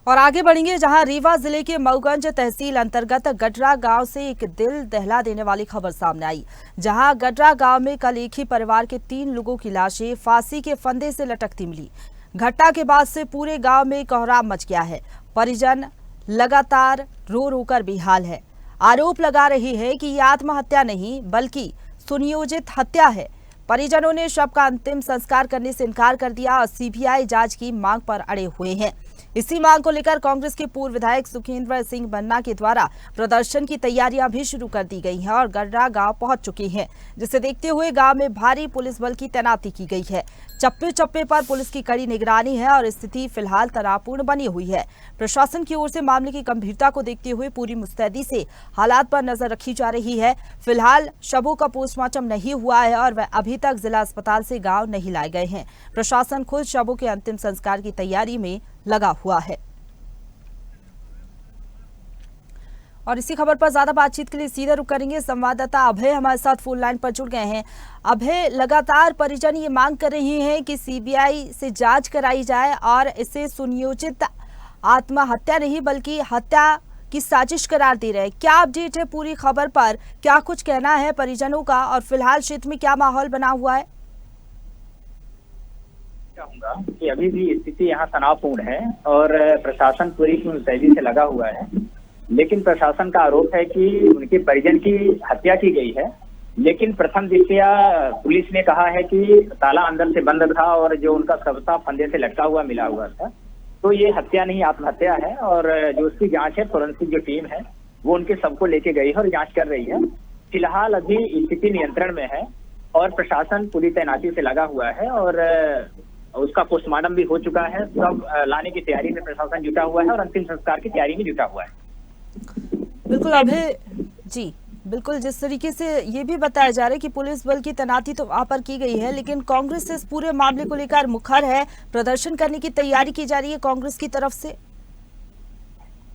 और आगे बढ़ेंगे जहां रीवा जिले के मऊगंज तहसील अंतर्गत गडरा गांव से एक दिल दहला देने वाली खबर सामने आई। जहां गडरा गांव में कल एक ही परिवार के 3 लोगों की लाशें फांसी के फंदे से लटकती मिली। घटना के बाद से पूरे गांव में कोहराम मच गया है। परिजन लगातार रो रो कर बेहाल है। आरोप लगा रहे हैं कि ये आत्महत्या नहीं बल्कि सुनियोजित हत्या है। परिजनों ने शव का अंतिम संस्कार करने से इनकार कर दिया और सीबीआई जांच की मांग पर अड़े हुए हैं। इसी मांग को लेकर कांग्रेस के पूर्व विधायक सुखेंद्र सिंह बन्ना के द्वारा प्रदर्शन की तैयारियां भी शुरू कर दी गई हैं और गडरा गांव पहुंच चुकी हैं, जिसे देखते हुए गांव में भारी पुलिस बल की तैनाती की गई है। चप्पे चप्पे पर पुलिस की कड़ी निगरानी है और स्थिति फिलहाल तनावपूर्ण बनी हुई है। प्रशासन की ओर से मामले की गंभीरता को देखते हुए पूरी मुस्तैदी से हालात पर नजर रखी जा रही है। फिलहाल शवों का पोस्टमार्टम नहीं हुआ है और वह अभी तक जिला अस्पताल से गांव नहीं लाए गए हैं। प्रशासन खुद शवों के अंतिम संस्कार की तैयारी में लगा हुआ है। और इसी खबर पर ज्यादा बातचीत के लिए सीधे रुख करेंगे। संवाददाता अभय हमारे साथ फोन लाइन पर जुड़ गए हैं। अभय, लगातार परिजन ये मांग कर रहे हैं कि सीबीआई से जांच कराई जाए और इसे सुनियोजित आत्महत्या नहीं बल्कि हत्या की साजिश करार दे रहे हैं। क्या अपडेट है पूरी खबर पर? क्या कुछ कहना है परिजनों का और फिलहाल क्षेत्र में क्या माहौल बना हुआ है? चाहूंगा कि अभी भी स्थिति यहाँ तनावपूर्ण है और प्रशासन पूरी मुस्तैदी से लगा हुआ है। लेकिन प्रशासन का आरोप है कि उनके परिजन की हत्या की गई है। लेकिन प्रथम दृष्टया पुलिस ने कहा है कि ताला अंदर से बंद था और जो उनका शव था फंदे से लटका हुआ मिला हुआ था। तो ये हत्या नहीं आत्महत्या है और जो उसकी जांच है फोरेंसिक जो टीम है वो उनके शव को लेके गई है और जांच कर रही है। फिलहाल अभी स्थिति नियंत्रण में है और प्रशासन पूरी तैनाती से लगा हुआ है और उसका पोस्टमार्टम भी हो चुका है। सब लाने की तैयारी में प्रशासन जुटा हुआ है और अंतिम संस्कार की तैयारी में जुटा हुआ है। बिल्कुल अभय जी, बिल्कुल जिस तरीके से ये भी बताया जा रहा है कि पुलिस बल की तैनाती तो वहां पर की गई है, लेकिन कांग्रेस इस पूरे मामले को लेकर मुखर है। प्रदर्शन करने की तैयारी की जा रही है कांग्रेस की तरफ से।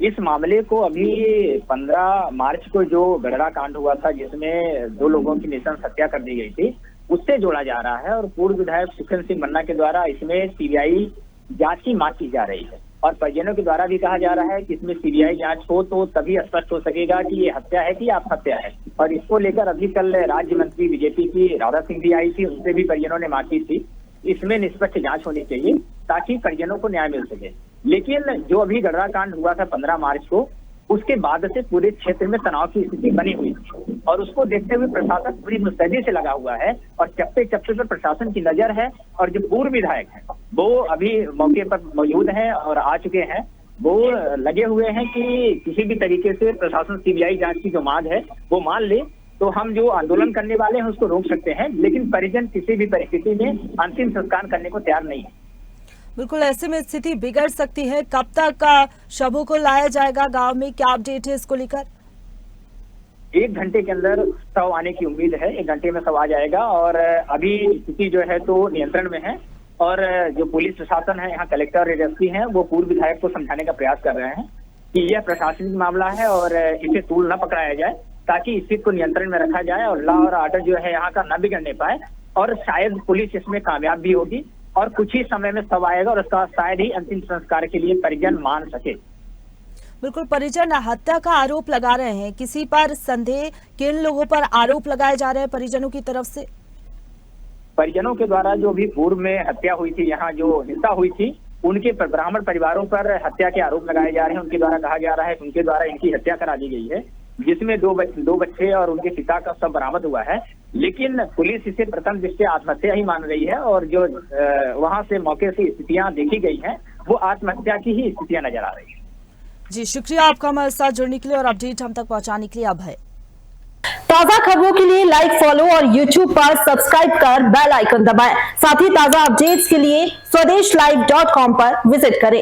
इस मामले को अभी 15 मार्च को जो गडरा कांड हुआ था जिसमें 2 लोगों की नृशंस हत्या कर दी गई थी, उससे जोड़ा जा रहा है और पूर्व विधायक सुखेंद्र सिंह बन्ना के द्वारा इसमें सीबीआई जांच की मांग की जा रही है और परिजनों के द्वारा भी कहा जा रहा है कि इसमें सीबीआई जांच हो तो तभी स्पष्ट हो सकेगा कि ये हत्या है कि आत्महत्या है। और इसको लेकर अभी कल राज्य मंत्री बीजेपी की राधा सिंह भी आई थी, उनसे भी परिजनों ने मांग की थी इसमें निष्पक्ष जांच होनी चाहिए ताकि परिजनों को न्याय मिल सके। लेकिन जो अभी गडरा कांड हुआ था 15 मार्च को, उसके बाद से पूरे क्षेत्र में तनाव की स्थिति बनी हुई थी और उसको देखते हुए प्रशासन पूरी मुस्तैदी से लगा हुआ है और चप्पे चप्पे पर प्रशासन की नजर है। और जो पूर्व विधायक हैं वो अभी मौके पर मौजूद हैं और आ चुके हैं। वो लगे हुए हैं कि किसी भी तरीके से प्रशासन सीबीआई जांच की जो मांग है वो मान ले तो हम जो आंदोलन करने वाले हैं उसको रोक सकते हैं। लेकिन परिजन किसी भी परिस्थिति में अंतिम संस्कार करने को तैयार नहीं है। बिल्कुल, ऐसे में स्थिति बिगड़ सकती है। कब तक शवों को लाया जाएगा गांव में, क्या अपडेट है इसको लेकर? 1 घंटे के अंदर शव आने की उम्मीद है। 1 घंटे में शव आ जाएगा और अभी स्थिति जो है तो नियंत्रण में है और जो पुलिस प्रशासन है, यहाँ कलेक्टर और एसपी हैं, वो पूर्व विधायक को समझाने का प्रयास कर रहे हैं कि यह प्रशासनिक मामला है और इसे तूल न पकड़ाया जाए ताकि स्थिति को नियंत्रण में रखा जाए और लॉ और ऑर्डर जो है यहाँ का न बिगड़ने पाए। और शायद पुलिस इसमें कामयाब भी होगी और कुछ ही समय में शव आएगा और उसका शायद ही अंतिम संस्कार के लिए परिजन मान सके। बिल्कुल, परिजन हत्या का आरोप लगा रहे हैं। किसी पर संदेह, किन लोगों पर आरोप लगाए जा रहे हैं परिजनों की तरफ से? परिजनों के द्वारा जो भी पूर्व में हत्या हुई थी, यहाँ जो हिंसा हुई थी, उनके ब्राह्मण परिवारों पर हत्या के आरोप लगाए जा रहे हैं। उनके द्वारा कहा जा रहा है कि उनके द्वारा इनकी हत्या करा दी गई है, जिसमें 2 बच्चे और उनके पिता का सब बरामद हुआ है। लेकिन पुलिस इसे प्रथम दृष्टया आत्महत्या ही मान रही है और जो वहां से मौके से स्थितियां देखी गई हैं वो आत्महत्या की ही स्थितियां नजर आ रही है। जी, शुक्रिया आपका हमारे साथ जुड़ने के लिए और अपडेट हम तक पहुंचाने के लिए। अभय, ताजा खबरों के लिए लाइक, फॉलो और YouTube पर सब्सक्राइब कर बेल आइकन दबाएं। साथ ही ताजा अपडेट्स के लिए swedeshlive.com पर विजिट करें।